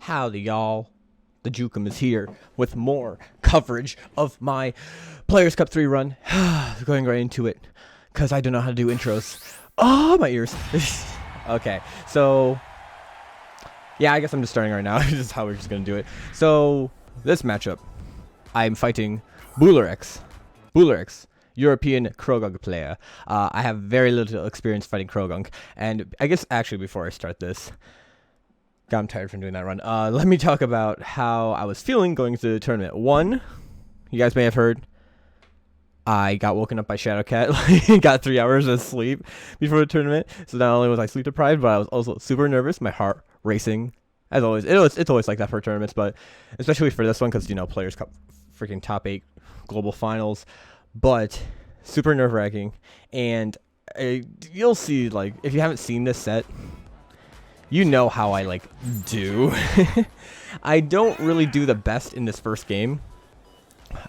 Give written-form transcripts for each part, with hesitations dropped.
Howdy, y'all. The Jukem is here with more coverage of my Players Cup 3 run. Going right into it, because I don't know how to do intros. Oh, my ears. Okay, so... yeah, I guess I'm just starting right now. This is how we're just going to do it. So, this matchup, I'm fighting Boolerex. European Krogunk player. I have very little experience fighting Krogunk. And I guess, actually, before I start this... God, I'm tired from doing that run. Let me talk about how I was feeling going into the tournament. One, you guys may have heard, I got woken up by Shadowcat. Got 3 hours of sleep before the tournament. So not only was I sleep deprived, but I was also super nervous. My heart racing, as always. It's always like that for tournaments, but especially for this one because, you know, Players Cup freaking top 8 global finals. But super nerve-wracking. And you'll see, like, if you haven't seen this set... you know how I, like, do. I don't really do the best in this first game.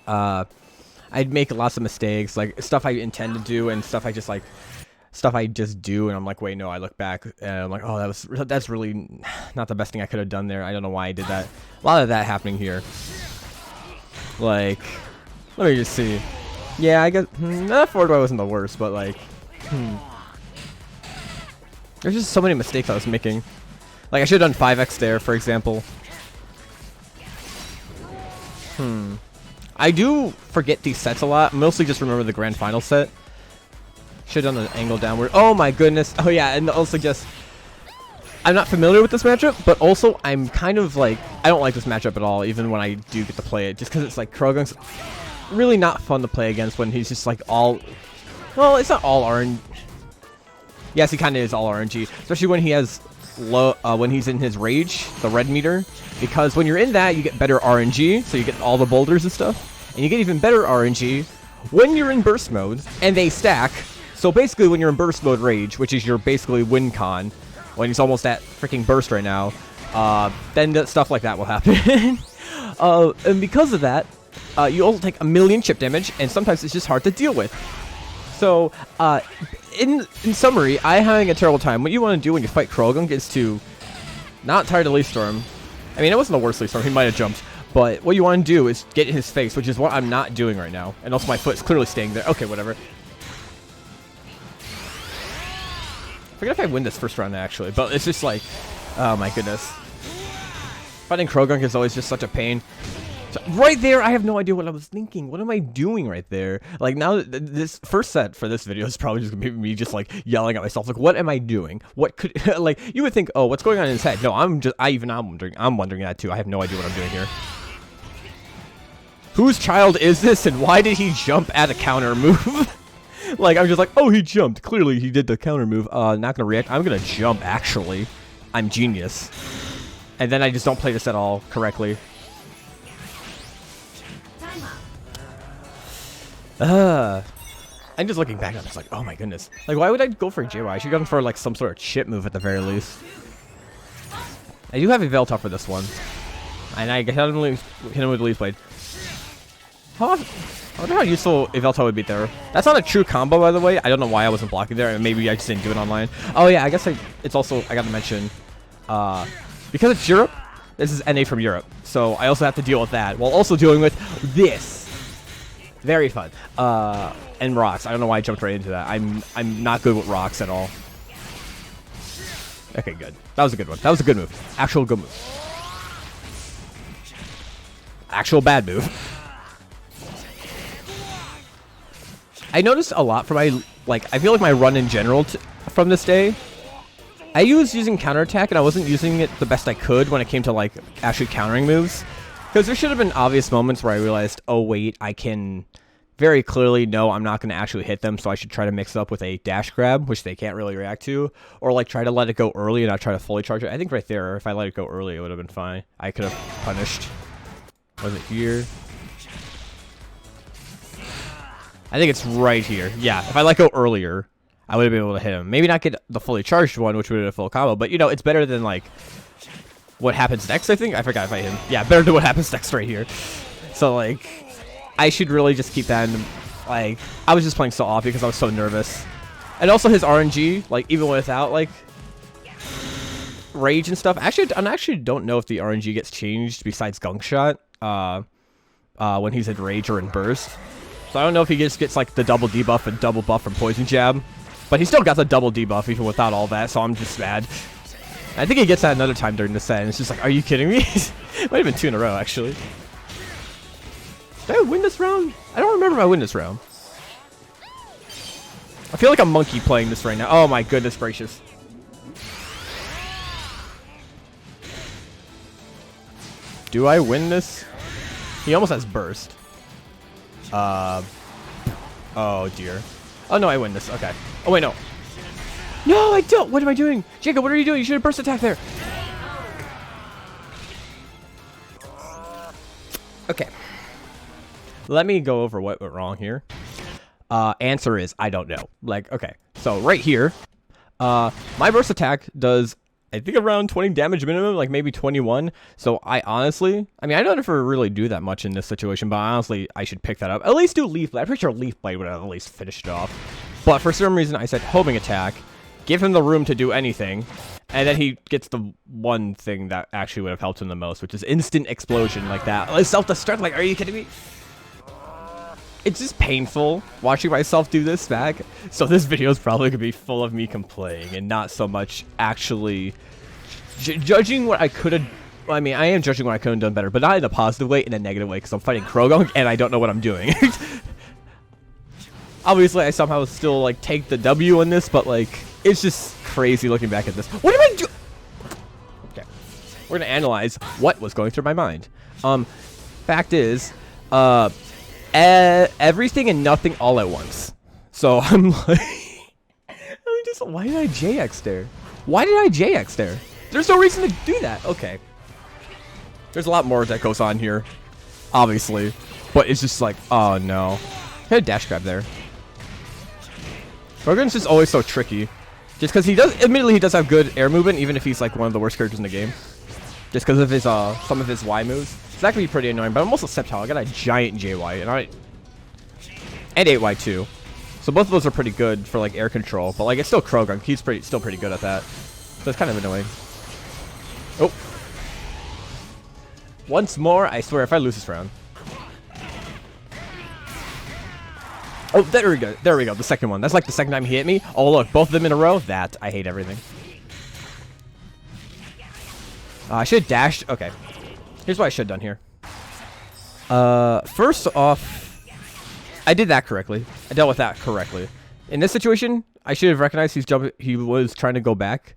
I'd make lots of mistakes, like, stuff I intend to do and stuff I just, like, stuff I just do, and I'm like, wait, no, I look back, and I'm like, oh, that's really not the best thing I could have done there. I don't know why I did that. A lot of that happening here. Like, let me just see. Yeah, I guess, not forward I wasn't the worst, but, like, there's just so many mistakes I was making. Like, I should have done 5x there, for example. I do forget these sets a lot. Mostly just remember the grand final set. Should have done the angle downward. Oh my goodness. Oh yeah, and also just... I'm not familiar with this matchup, but also I'm kind of like... I don't like this matchup at all, even when I do get to play it. Just because it's like Krogunk's really not fun to play against when he's just like all... well, it's not all RNG. Yes, he kind of is all RNG, especially when he has low, when he's in his rage, the red meter. Because when you're in that, you get better RNG, so you get all the boulders and stuff, and you get even better RNG when you're in burst mode, and they stack. So basically, when you're in burst mode rage, which is your basically win con, when he's almost at freaking burst right now, then stuff like that will happen. And because of that, you also take 1,000,000 chip damage, and sometimes it's just hard to deal with. So, in summary, I'm having a terrible time. What you want to do when you fight Krogunk is to not try to Leaf Storm. I mean, it wasn't the worst Leaf Storm. He might have jumped. But what you want to do is get in his face, which is what I'm not doing right now. And also my foot's clearly staying there. Okay, whatever. I forget if I win this first round, actually. But it's just like, oh my goodness. Fighting Krogunk is always just such a pain. So right there, I have no idea what I was thinking. What am I doing right there? Like, now, this first set for this video is probably just gonna be me just, like, yelling at myself. Like, what am I doing? What could, like, you would think, oh, what's going on in his head? No, I'm wondering that, too. I have no idea what I'm doing here. Whose child is this, and why did he jump at a counter move? Like, I'm just like, oh, he jumped. Clearly, he did the counter move. Not gonna react. I'm gonna jump, actually. I'm genius. And then I just don't play this at all correctly. I'm just looking back, I'm just like, oh my goodness. Like, why would I go for a JY? I should go for, like, some sort of chip move at the very least. I do have a Velta for this one. And I hit him with Leaf Blade. I wonder how useful a Velta would be there. That's not a true combo, by the way. I don't know why I wasn't blocking there. Maybe I just didn't do it online. Oh, yeah, I guess it's also, I gotta mention, because it's Europe, this is NA from Europe. So I also have to deal with that, while also dealing with this. Very fun. And rocks. I don't know why I jumped right into that. I'm not good with rocks at all. Okay, good. That was a good one. That was a good move. Actual good move. Actual bad move. I noticed a lot from my, like, I feel like my run in general from this day, I was using counterattack and I wasn't using it the best I could when it came to, like, actually countering moves. Because there should have been obvious moments where I realized, oh wait, I can very clearly know I'm not going to actually hit them, so I should try to mix it up with a dash grab, which they can't really react to, or like try to let it go early and not try to fully charge it. I think right there, if I let it go early, it would have been fine. I could have punished. Was it here? I think it's right here. Yeah, if I let go earlier, I would have been able to hit him. Maybe not get the fully charged one, which would have been a full combo, but you know, it's better than like what happens next, I think? I forgot if I hit him. Yeah, better than what happens next right here. So, like, I should really just keep that in, like, I was just playing so off because I was so nervous. And also his RNG, like, even without, like, rage and stuff. Actually, I actually don't know if the RNG gets changed besides Gunk Shot when he's in rage or in burst. So I don't know if he gets like the double debuff and double buff from poison jab, but he still got the double debuff even without all that. So I'm just mad. I think he gets that another time during the set, and it's just like, are you kidding me? Might have been 2 in a row actually. Did I win this round? I don't remember if I win this round. I feel like a monkey playing this right now. Oh my goodness gracious. Do I win this? He almost has burst. Oh dear. Oh no, I win this. Okay. Oh wait, no. No, I don't. What am I doing? Jacob, what are you doing? You should have burst attack there. Okay. Let me go over what went wrong here. Answer is, I don't know. Like, okay. So right here, my burst attack does, I think, around 20 damage minimum, like maybe 21. So I honestly, I mean, I don't ever really do that much in this situation, but honestly, I should pick that up. At least do Leaf Blade. I'm pretty sure Leaf Blade would have at least finished it off. But for some reason, I said homing attack, give him the room to do anything, and then he gets the one thing that actually would have helped him the most, which is instant explosion like that. Self-destruct, like, are you kidding me? It's just painful watching myself do this back. So this video is probably going to be full of me complaining and not so much actually judging what I could have. Well, I mean, I am judging what I could have done better, but not in a positive way, in a negative way, because I'm fighting Gunk and I don't know what I'm doing. Obviously, I somehow still like take the W in this, but like it's just crazy looking back at this. What am I doing? Okay, we're gonna analyze what was going through my mind. Fact is, everything and nothing all at once. So I'm like, why did I JX there? Why did I JX there? There's no reason to do that. Okay. There's a lot more that goes on here, obviously, but it's just like, oh no. Hit a dash grab there. Brogan's just always so tricky. Just because he does, admittedly, he does have good air movement, even if he's like one of the worst characters in the game. Just because of his, some of his Y moves. So that could be pretty annoying, but I'm also Sceptile. I got a giant JY, and 8Y too. So both of those are pretty good for like air control, but like it's still Gunk. He's still pretty good at that. So it's kind of annoying. Oh. Once more, I swear, if I lose this round. Oh, there we go. There we go. The second one. That's like the second time he hit me. Oh, look. Both of them in a row. That. I hate everything. I should have dashed. Okay. Here's what I should have done here. First off, I did that correctly. I dealt with that correctly. In this situation, I should have recognized he was trying to go back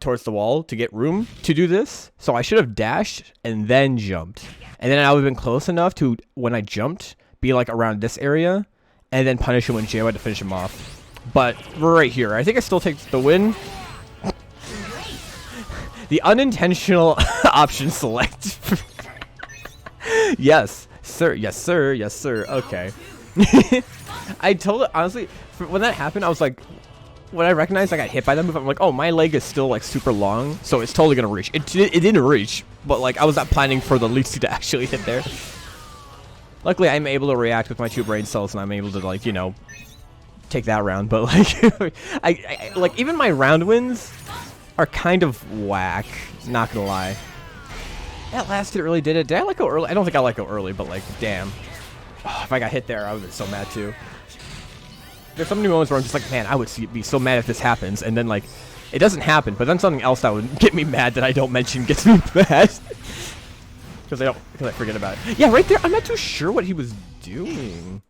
towards the wall to get room to do this. So I should have dashed and then jumped. And then I would have been close enough to, when I jumped, be like around this area and then punish him when JY to finish him off. But we're right here. I think I still take the win. The unintentional option select. Yes, sir. Yes, sir. Yes, sir. Okay. I told it, honestly, when that happened, I was like, when I recognized I got hit by that move, I'm like, oh, my leg is still like super long, so it's totally gonna reach. It didn't reach, but like I was not planning for the least to actually hit there. Luckily, I'm able to react with my 2 brain cells, and I'm able to, like, you know, take that round. But like, I like even my round wins are kind of whack. Not gonna lie. That last hit really did it. Did I let go early? I don't think I let go early, but like, damn. Oh, if I got hit there, I would have been so mad too. There's so many moments where I'm just like, man, I would be so mad if this happens, and then like, it doesn't happen, but then something else that would get me mad that I don't mention gets me mad. Because I forget about it. Yeah, right there, I'm not too sure what he was doing.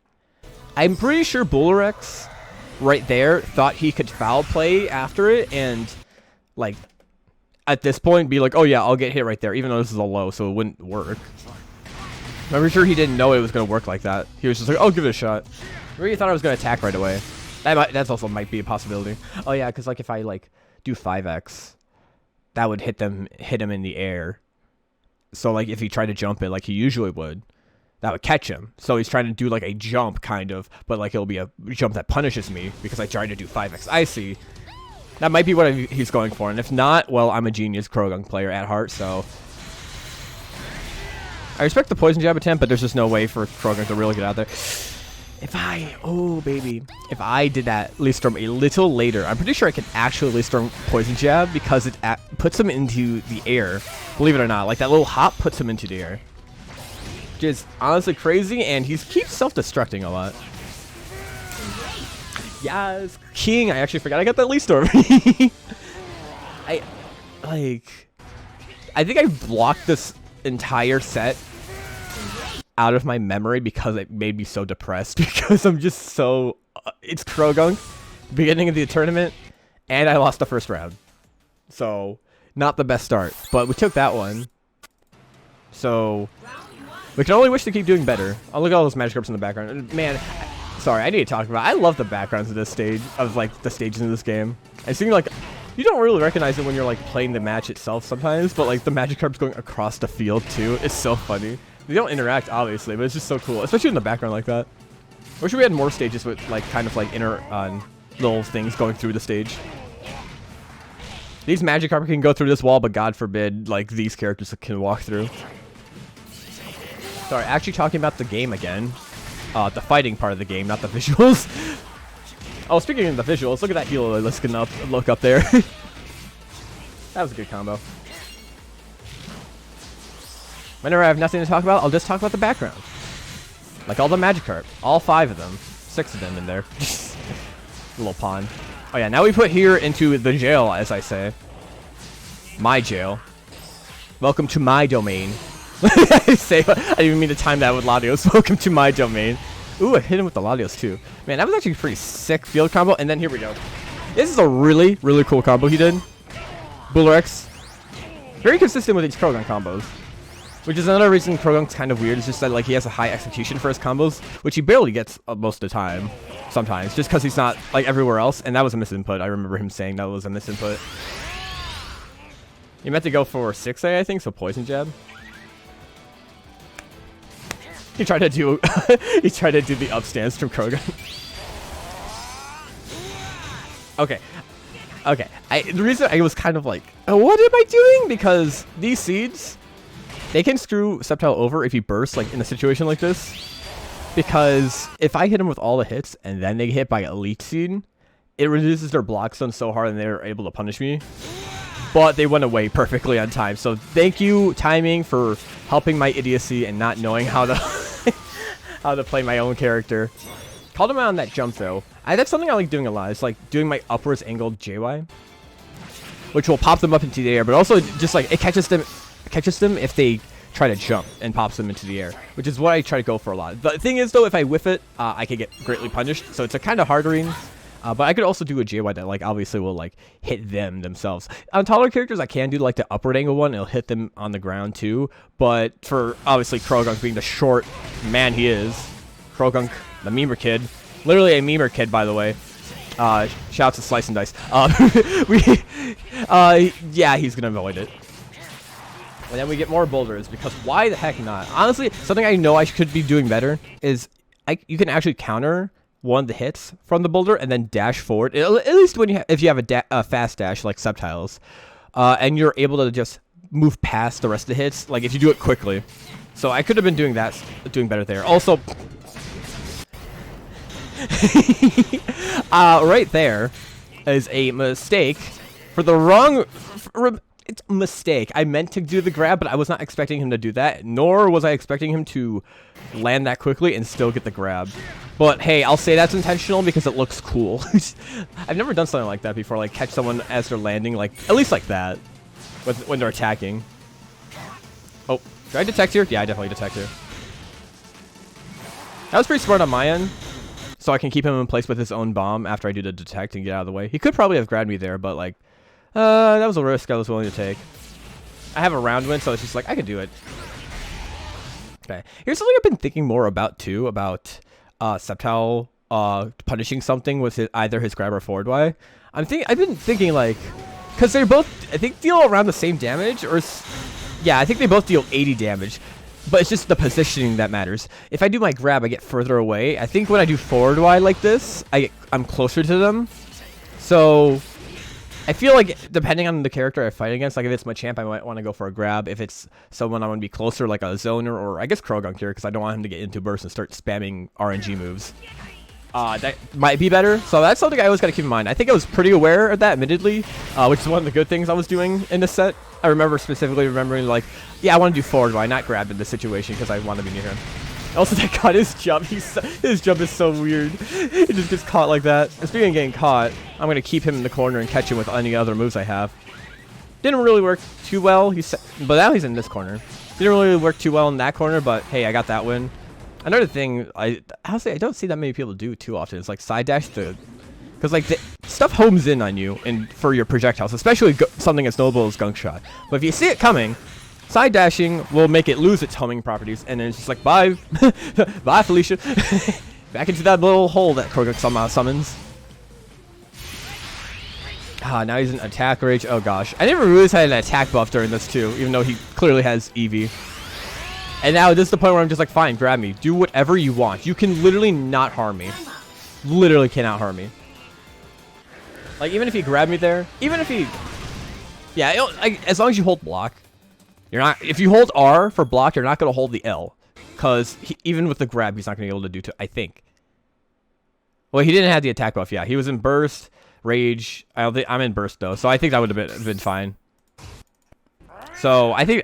I'm pretty sure Boolerex, right there, thought he could foul play after it, and like, at this point, be like, oh yeah, I'll get hit right there, even though this is a low, so it wouldn't work. I'm pretty sure he didn't know it was going to work like that. He was just like, oh, give it a shot. I really thought I was going to attack right away. That's also might be a possibility. Oh yeah, because like if I like do 5x, that would hit him in the air. So like if he tried to jump it like he usually would, that would catch him. So he's trying to do like a jump kind of, but like it'll be a jump that punishes me because I tried to do 5x. I see. That might be what he's going for, and if not, well, I'm a genius Gunk player at heart, so I respect the poison jab attempt, but there's just no way for Gunk to really get out there. Oh baby, if I did that Leaf Storm a little later, I'm pretty sure I can actually Leaf Storm Poison Jab because it puts him into the air. Believe it or not, like that little hop puts him into the air. Which is honestly crazy, and he keeps self-destructing a lot. Yes, King, I actually forgot I got that Leaf Storm. I think I blocked this entire set out of my memory because it made me so depressed because I'm just so it's Gunk, beginning of the tournament, and I lost the first round, so not the best start, but we took that one, so we can only wish to keep doing better. Oh, look at all those Magikarps in the background, and man, sorry, I need to talk about I love the backgrounds of this stage, of like the stages in this game. I seem like you don't really recognize it when you're like playing the match itself sometimes, but like the Magikarps going across the field too, it's so funny. They don't interact, obviously, but it's just so cool, especially in the background like that. I wish we had more stages with, like, kind of, like, little things going through the stage. These Magikarp can go through this wall, but God forbid, like, these characters can walk through. Sorry, actually talking about the game again. The fighting part of the game, not the visuals. Oh, speaking of the visuals, look at that healer look up there. That was a good combo. Whenever I have nothing to talk about, I'll just talk about the background. Like all the Magikarp. All 5 of them. 6 of them in there. Little pawn. Oh yeah, now we put here into the jail, as I say. My jail. Welcome to my domain. I didn't even mean to time that with Latios. Welcome to my domain. Ooh, I hit him with the Latios too. Man, that was actually a pretty sick field combo. And then here we go. This is a really, really cool combo he did. Boolerex. Very consistent with these Gunk combos. Which is another reason Gunk's kind of weird. It's just that like he has a high execution for his combos, which he barely gets most of the time. Sometimes, just because he's not like everywhere else. And that was a misinput. I remember him saying that was a misinput. He meant to go for 6A, I think, so Poison Jab. He tried to do the up stance from Gunk. Okay. The reason I was kind of like, what am I doing? Because these seeds, they can screw Sceptile over if he bursts, like, in a situation like this. Because if I hit him with all the hits, and then they get hit by Elite Seed, it reduces their block stun so hard, and they're able to punish me. But they went away perfectly on time. So thank you, timing, for helping my idiocy and not knowing how to how to play my own character. Called him out on that jump, though. That's something I like doing a lot. It's like doing my upwards angled JY, which will pop them up into the air, but also just like it catches them if they try to jump and pops them into the air, which is what I try to go for a lot. The thing is, though, if I whiff it, I could get greatly punished, so it's a kind of hard read. But I could also do a JY that, like, obviously will, like, hit them themselves. On taller characters, I can do, like, the upward angle one. It'll hit them on the ground, too. But for, obviously, Gunk being the short man he is, Gunk, the memer kid, literally a memer kid, by the way. Shouts to Slice and Dice. Yeah, he's gonna avoid it. And then we get more boulders, because why the heck not? Honestly, something I know I could be doing better is you can actually counter one of the hits from the boulder and then dash forward. At least when if you have a fast dash like Sceptiles, and you're able to just move past the rest of the hits, like if you do it quickly. So I could have been doing better there. Also, right there is a mistake for the wrong. It's a mistake. I meant to do the grab, but I was not expecting him to do that, nor was I expecting him to land that quickly and still get the grab. But hey, I'll say that's intentional because it looks cool. I've never done something like that before, like catch someone as they're landing, like at least like that, when they're attacking. Oh, did I detect here? Yeah, I definitely detect here. That was pretty smart on my end, so I can keep him in place with his own bomb after I do the detect and get out of the way. He could probably have grabbed me there, but like, that was a risk I was willing to take. I have a round win, so it's just like, I could do it. Okay. Here's something I've been thinking more about, too, about Sceptile punishing something with either his grab or forward Y. I've been thinking, like, because they're both, I think, deal around the same damage, or, yeah, I think they both deal 80 damage, but it's just the positioning that matters. If I do my grab, I get further away. I think when I do forward Y like this, I'm closer to them. So, I feel like depending on the character I fight against, like if it's Machamp, I might want to go for a grab. If it's someone I want to be closer, like a Zoner, or I guess Gunk here, because I don't want him to get into burst and start spamming RNG moves. That might be better. So that's something I always got to keep in mind. I think I was pretty aware of that, admittedly, which is one of the good things I was doing in this set. I remember specifically remembering, like, yeah, I want to do forward, why not grab in this situation because I want to be near him. Also, that got his jump. His jump is so weird. He just gets caught like that. And speaking of getting caught, I'm going to keep him in the corner and catch him with any other moves I have. Didn't really work too well, but now he's in this corner. Didn't really work too well in that corner, but hey, I got that win. Another thing, honestly, I don't see that many people do too often. It's like side dash because like the stuff homes in on you and for your projectiles, especially something as noble as Gunk Shot. But if you see it coming, side dashing will make it lose its homing properties, and then it's just like bye, bye Felicia, back into that little hole that Krogan somehow summons. Now he's in attack rage. Oh gosh, I never realized had an attack buff during this too, even though he clearly has Eevee. And now this is the point where I'm just like, fine, grab me. Do whatever you want. You can literally not harm me. Literally cannot harm me. Like, even if he grabbed me there, even if he... Yeah, as long as you hold block. You're not... If you hold R for block, you're not going to hold the L. Because even with the grab, he's not going to be able to do I think. Well, he didn't have the attack buff, yeah. He was in burst, rage. I'm in burst, though. So I think that would have been fine. So I think,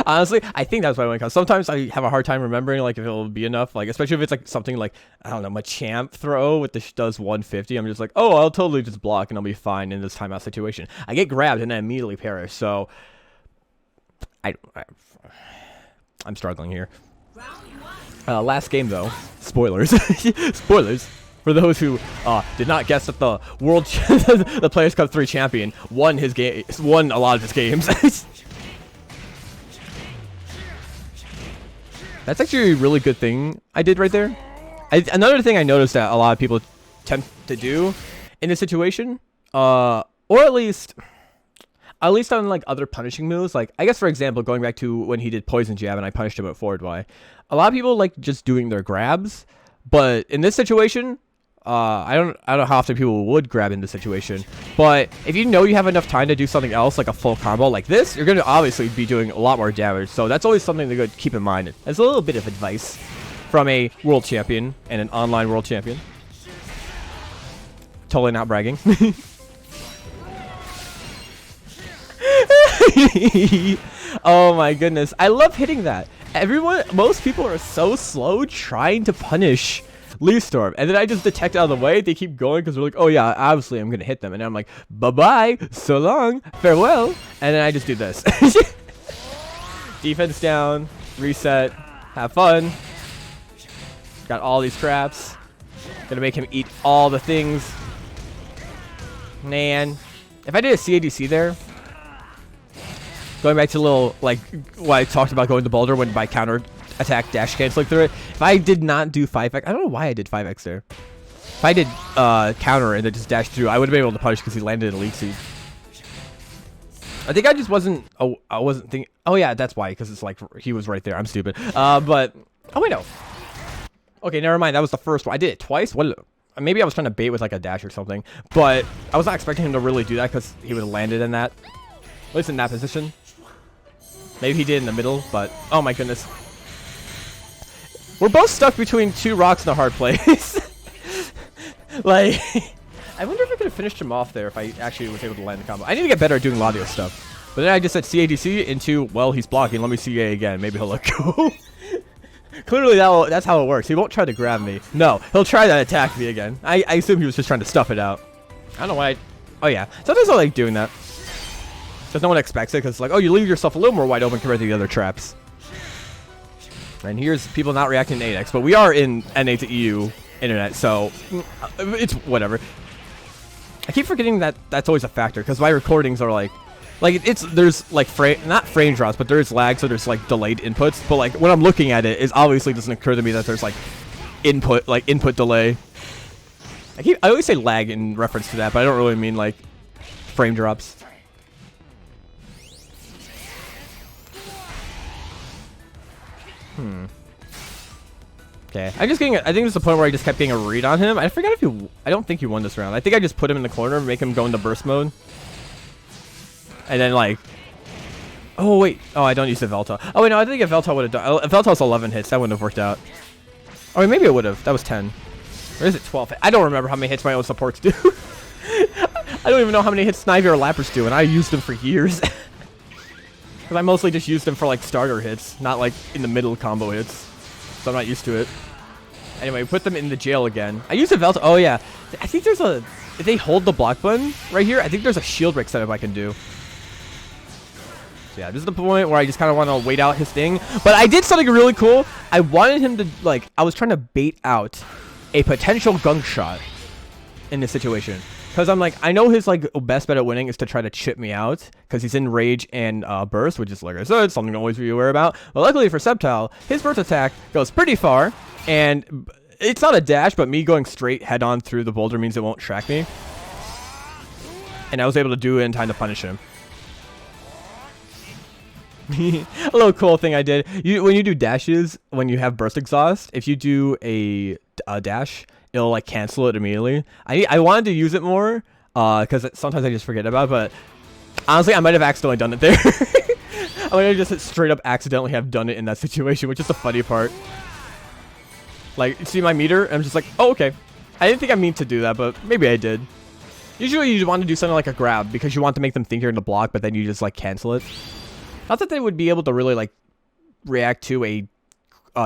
honestly, I think that's why I went. Because sometimes I have a hard time remembering, like, if it'll be enough. Like, especially if it's like something like, I don't know, Machamp throw with the does 150. I'm just like, oh, I'll totally just block and I'll be fine in this timeout situation. I get grabbed and I immediately perish. So I'm struggling here. Last game though, spoilers, spoilers. For those who did not guess that the the Players Cup 3 champion won a lot of his games. That's actually a really good thing I did right there. Another thing I noticed that a lot of people attempt to do in this situation, or at least on like other punishing moves, like I guess for example, going back to when he did poison jab and I punished him at forward Y, a lot of people like just doing their grabs, but in this situation, I don't know how often people would grab in this situation, but if you know you have enough time to do something else, like a full combo like this, you're going to obviously be doing a lot more damage. So that's always something to keep in mind. As a little bit of advice from a world champion and an online world champion. Totally not bragging. Oh my goodness. I love hitting that. Most people are so slow trying to punish Leaf Storm, and then I just detect out of the way. They keep going because they're like, oh yeah, obviously I'm gonna hit them, and then I'm like, bye bye, so long, farewell, and then I just do this. Defense down, reset, have fun. Got all these traps. Gonna make him eat all the things. Man, if I did a CADC there, going back to a little like what I talked about going to Boulder when by counter attack dash canceling through it. If I did not do 5x, I don't know why I did 5x there. If I did counter and then just dash through, I would have been able to punish because he landed in a Leak Seed. I think I just wasn't. Oh, I wasn't thinking. Oh yeah, that's why. Because it's like he was right there. I'm stupid. But oh wait no. Okay, never mind. That was the first one. I did it twice. What? Maybe I was trying to bait with like a dash or something. But I was not expecting him to really do that because he would have landed in that. At least in that position. Maybe he did in the middle. But oh my goodness. We're both stuck between two rocks in a hard place. Like, I wonder if I could have finished him off there if I actually was able to land the combo. I need to get better at doing Ladio stuff. But then I just said CADC into, well, he's blocking. Let me CA again. Maybe he'll let go. Clearly, that's how it works. He won't try to grab me. No, he'll try to attack me again. I assume he was just trying to stuff it out. I don't know why. Oh, yeah. Sometimes I like doing that. Because no one expects it. Because it's like, oh, you leave yourself a little more wide open compared to the other traps. And here's people not reacting to 8x, but we are in NA to EU internet, so it's whatever. I keep forgetting that that's always a factor because my recordings are like there's like not frame drops, but there's lag, so there's like delayed inputs. But like when I'm looking at it, it obviously doesn't occur to me that there's like input delay. I always say lag in reference to that, but I don't really mean like frame drops. Okay, I think it's the point where I just kept getting a read on him. I forgot if I don't think he won this round. I think I just put him in the corner and make him go into burst mode. And then, like... Oh, wait. Oh, I don't use the Velta. Oh, wait, no, I think if Velta would have done... If Velta's 11 hits, that wouldn't have worked out. Oh, wait, maybe it would have. That was 10. Or is it 12? I don't remember how many hits my own supports do. I don't even know how many hits Snivy or Lapras do, and I used them for years. Because I mostly just used them for, like, starter hits, not, like, in the middle combo hits. So I'm not used to it. Anyway, we put them in the jail again. I use a Velta. Oh, yeah. I think there's a... If they hold the block button right here, I think there's a shield break setup I can do. So, yeah, this is the point where I just kind of want to wait out his thing. But I did something really cool. I wanted him to, like... I was trying to bait out a potential Gunk shot in this situation. Because I'm like, I know his like best bet at winning is to try to chip me out. Because he's in Rage and Burst, which is, like I said, something to always be aware about. But luckily for Sceptile, his Burst attack goes pretty far. And it's not a dash, but me going straight head on through the boulder means it won't track me. And I was able to do it in time to punish him. A little cool thing I did. When you do dashes, when you have Burst Exhaust, if you do a dash, it'll like cancel it immediately. I wanted to use it more because sometimes I just forget about it, but honestly I might have accidentally done it there. I might have just straight up accidentally have done it in that situation, which is the funny part. Like, see my meter? I'm just like, oh, okay. I didn't think I meant to do that, but maybe I did. Usually you want to do something like a grab because you want to make them think you're in the block, but then you just like cancel it. Not that they would be able to really like react to a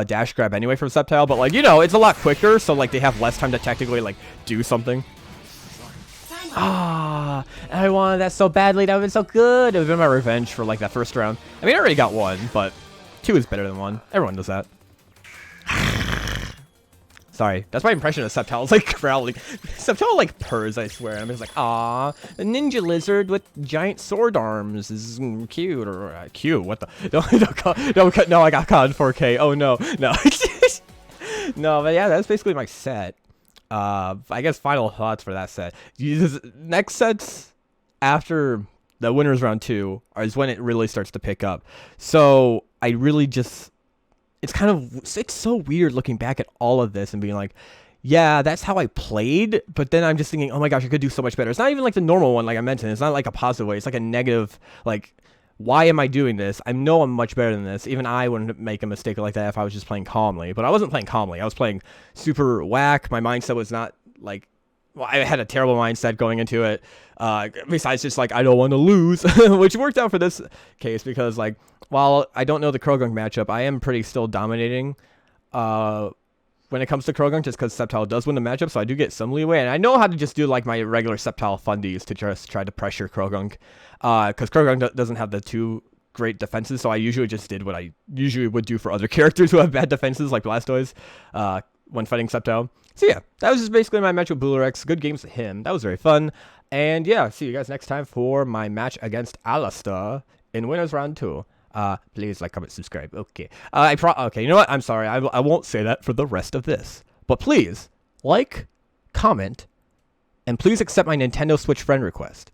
dash grab anyway from Sceptile, but like, you know, it's a lot quicker, so like they have less time to technically like do something. Ah, I wanted that so badly. That would have been so good. It would have been my revenge for like that first round. I mean, I already got 1, but 2 is better than 1. Everyone does that. Sorry, that's my impression of Sceptile. It's like growling. Sceptile like purrs, I swear. I'm just like, ah, a ninja lizard with giant sword arms is cute. Or cute? What the? No, I got caught in 4K. Oh no. No, but yeah, that's basically my set. I guess final thoughts for that set. Next sets after the winners round 2 is when it really starts to pick up. So I really just. It's so weird looking back at all of this and being like, yeah, that's how I played, but then I'm just thinking, oh my gosh, I could do so much better. It's not even like the normal one, like I mentioned. It's not like a positive way. It's like a negative, like, why am I doing this? I know I'm much better than this. Even I wouldn't make a mistake like that if I was just playing calmly, but I wasn't playing calmly. I was playing super whack. My mindset was not like, well, I had a terrible mindset going into it. Besides just like, I don't want to lose, which worked out for this case because like, while I don't know the Krogunk matchup, I am pretty still dominating when it comes to Krogunk just because Sceptile does win the matchup, so I do get some leeway. And I know how to just do like my regular Sceptile fundies to just try to pressure Krogunk because Krogunk doesn't have the 2 great defenses, so I usually just did what I usually would do for other characters who have bad defenses like Blastoise when fighting Sceptile. So yeah, that was just basically my match with Boolerex. Good games to him. That was very fun. And yeah, see you guys next time for my match against Alastor in Winners Round 2. Please like, comment, subscribe. Okay. Okay, you know what? I'm sorry. I won't say that for the rest of this. But please, like, comment, and please accept my Nintendo Switch friend request.